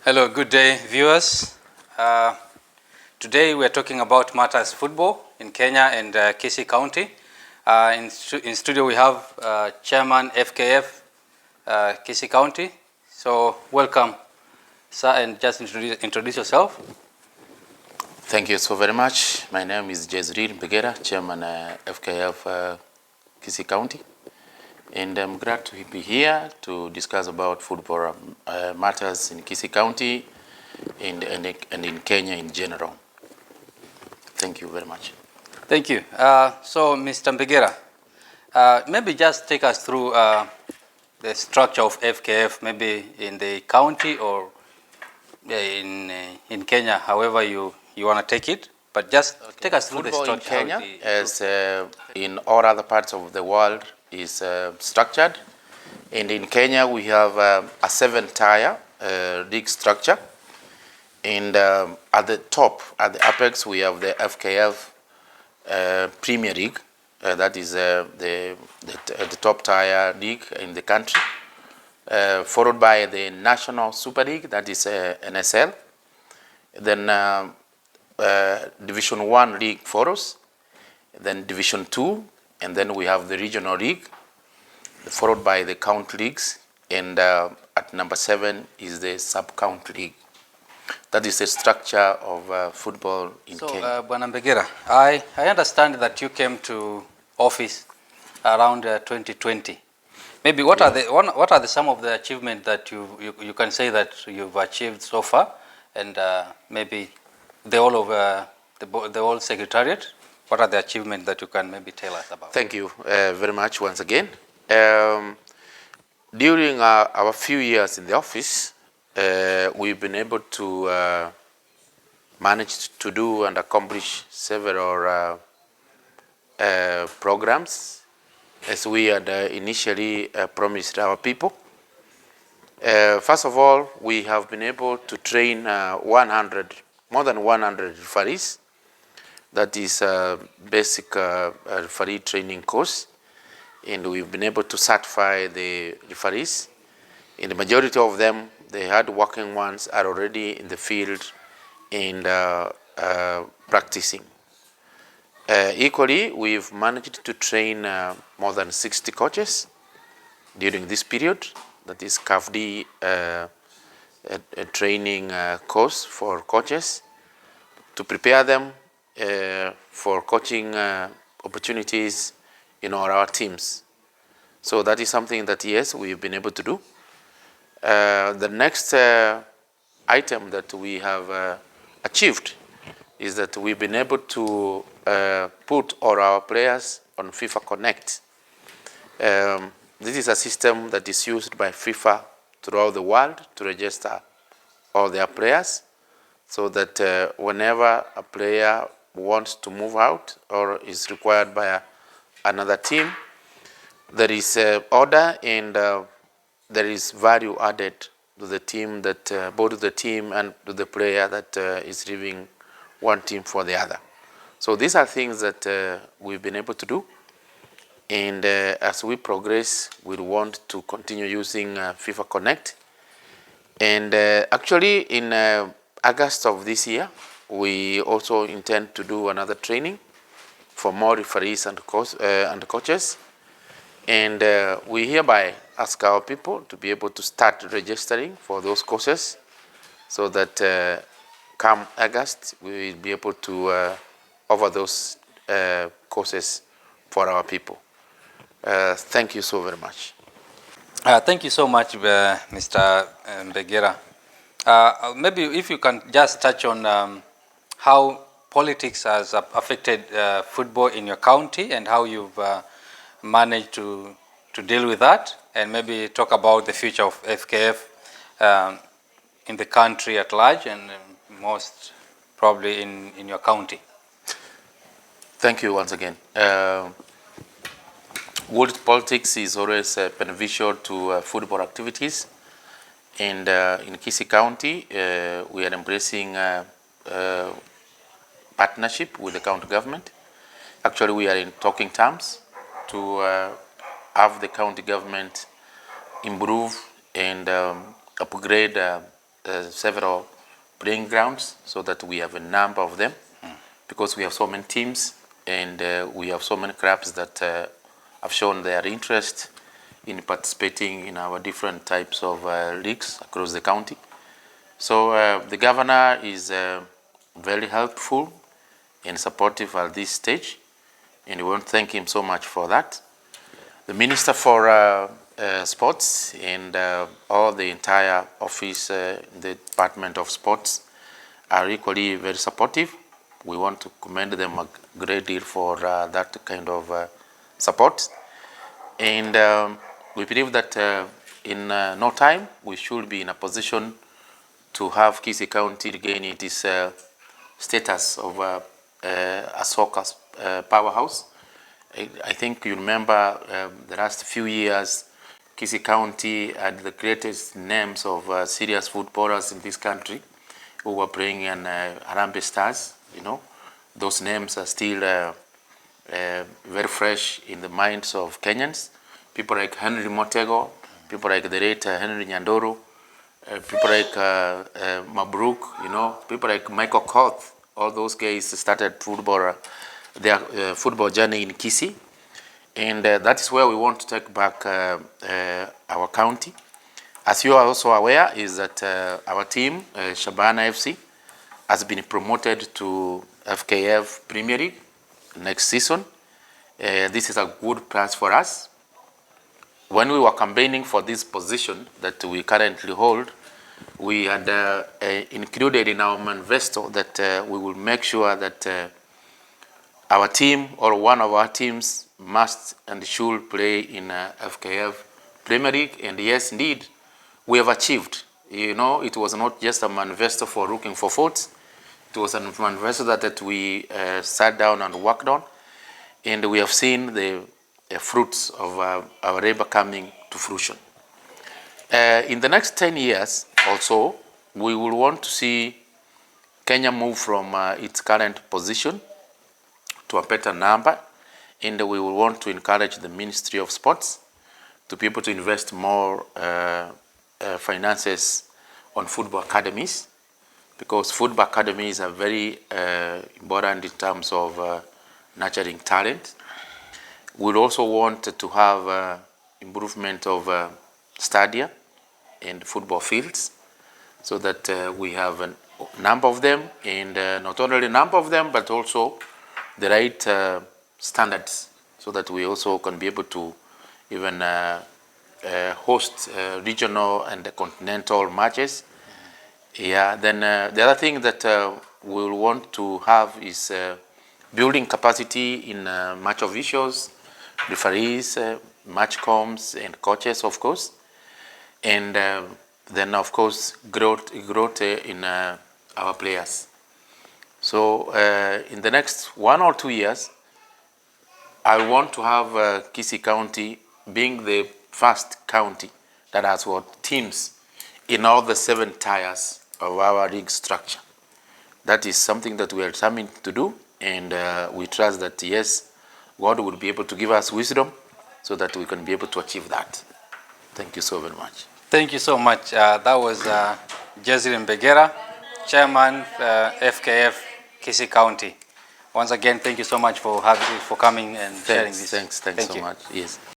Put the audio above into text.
Hello, good day, viewers. Today we are talking about matters football in Kenya and Kisii County. In studio we have Chairman FKF Kisii County. So welcome, sir, and just introduce yourself. Thank you so very much. My name is Jezreel Begera, Chairman FKF Kisii County. And I'm glad to be here to discuss about football matters in Kisii County and in Kenya in general. Thank you very much. Thank you. So, Mr. Mbegera, maybe just take us through the structure of FKF, maybe in the county or in Kenya, however you want to take it. But just take us through football the structure. In Kenya, as in all other parts of the world, is structured. And in Kenya, we have a 7-tier league structure. And at the top, at the apex, we have the FKF Premier League. That is the top tier league in the country. Followed by the National Super League, that is NSL. Then Division 1 league follows. Then Division 2, and then we have the Regional League, followed by the County Leagues, and at number 7 is the Sub-County League. That is the structure of football in Kenya. So, Bwana Mbegera, I understand that you came to office around 2020. Maybe what are the some of the achievements that you can say that you've achieved so far, and maybe the whole secretariat? What are the achievements that you can maybe tell us about? Thank you very much once again. During our few years in the office, we've been able to manage to do and accomplish several programs as we had initially promised our people. First of all, we have been able to train more than 100 referees. That is a basic referee training course, and we've been able to certify the referees. And the majority of them, the hard-working ones, are already in the field and practicing. Equally, we've managed to train more than 60 coaches during this period. That is CAFD a training course for coaches to prepare them for coaching opportunities in our teams. So that is something that, yes, we've been able to do. The next item that we have achieved is that we've been able to put all our players on FIFA Connect. This is a system that is used by FIFA throughout the world to register all their players, so that whenever a player wants to move out or is required by another team, there is order and there is value added to the team, that both to the team and to the player that is leaving one team for the other. So these are things that we've been able to do, and as we progress, we want to continue using FIFA Connect. And actually in August of this year, we also intend to do another training for more referees and coaches. And we hereby ask our people to be able to start registering for those courses, so that come August, we will be able to offer those courses for our people. Thank you so very much. Thank you so much, Mr. Mbegera. Maybe if you can just touch on how politics has affected football in your county and how you've managed to deal with that, and maybe talk about the future of FKF in the country at large, and most probably in your county. Thank you once again. World politics is always beneficial to football activities, and in Kisii County, we are embracing partnership with the county government. Actually, we are in talking terms to have the county government improve and upgrade several playing grounds so that we have a number of them, because we have so many teams and we have so many clubs that have shown their interest in participating in our different types of leagues across the county. So the governor is very helpful and supportive at this stage, and we want to thank him so much for that. The Minister for Sports and all the entire office, the Department of Sports, are equally very supportive. We want to commend them a great deal for that kind of support. And we believe that in no time we should be in a position to have Kisii County regain its status of a soccer powerhouse. I think you remember the last few years, Kisii County had the greatest names of serious footballers in this country who were playing in Harambee Stars. You know, those names are still very fresh in the minds of Kenyans. People like Henry Motego, people like the late Henry Nyandoro, people like Mabruk, you know, people like Michael Koth. All those guys started their football journey in Kisii, and that is where we want to take back our county. As you are also aware, is that our team, Shabana FC, has been promoted to FKF Premier League next season. This is a good plus for us. When we were campaigning for this position that we currently hold, we had included in our manifesto that we will make sure that our team or one of our teams must and should play in FKF Premier League. And yes, indeed, we have achieved. You know, it was not just a manifesto for looking for votes. It was a manifesto that we sat down and worked on, and we have seen the fruits of our labor coming to fruition. In the next 10 years also, we will want to see Kenya move from its current position to a better number, and we will want to encourage the Ministry of Sports to be able to invest more finances on football academies, because football academies are very important in terms of nurturing talent. We'll also want to have improvement of stadia and football fields, so that we have a number of them, and not only a number of them, but also the right standards, so that we also can be able to even host regional and continental matches. Yeah. Then the other thing that we will want to have is building capacity in match officials, referees, match coms, and coaches, of course. And then, of course, growth in our players. So in the next 1 or 2 years, I want to have Kisii County being the first county that has got teams in all the 7 tiers of our league structure. That is something that we are determined to do, and we trust that, yes, God will be able to give us wisdom so that we can be able to achieve that. Thank you so very much. Thank you so much. That was Jezreel Mbegera, Chairman FKF Kisii County. Once again, thank you so much for coming and sharing this. Thanks so much. Yes.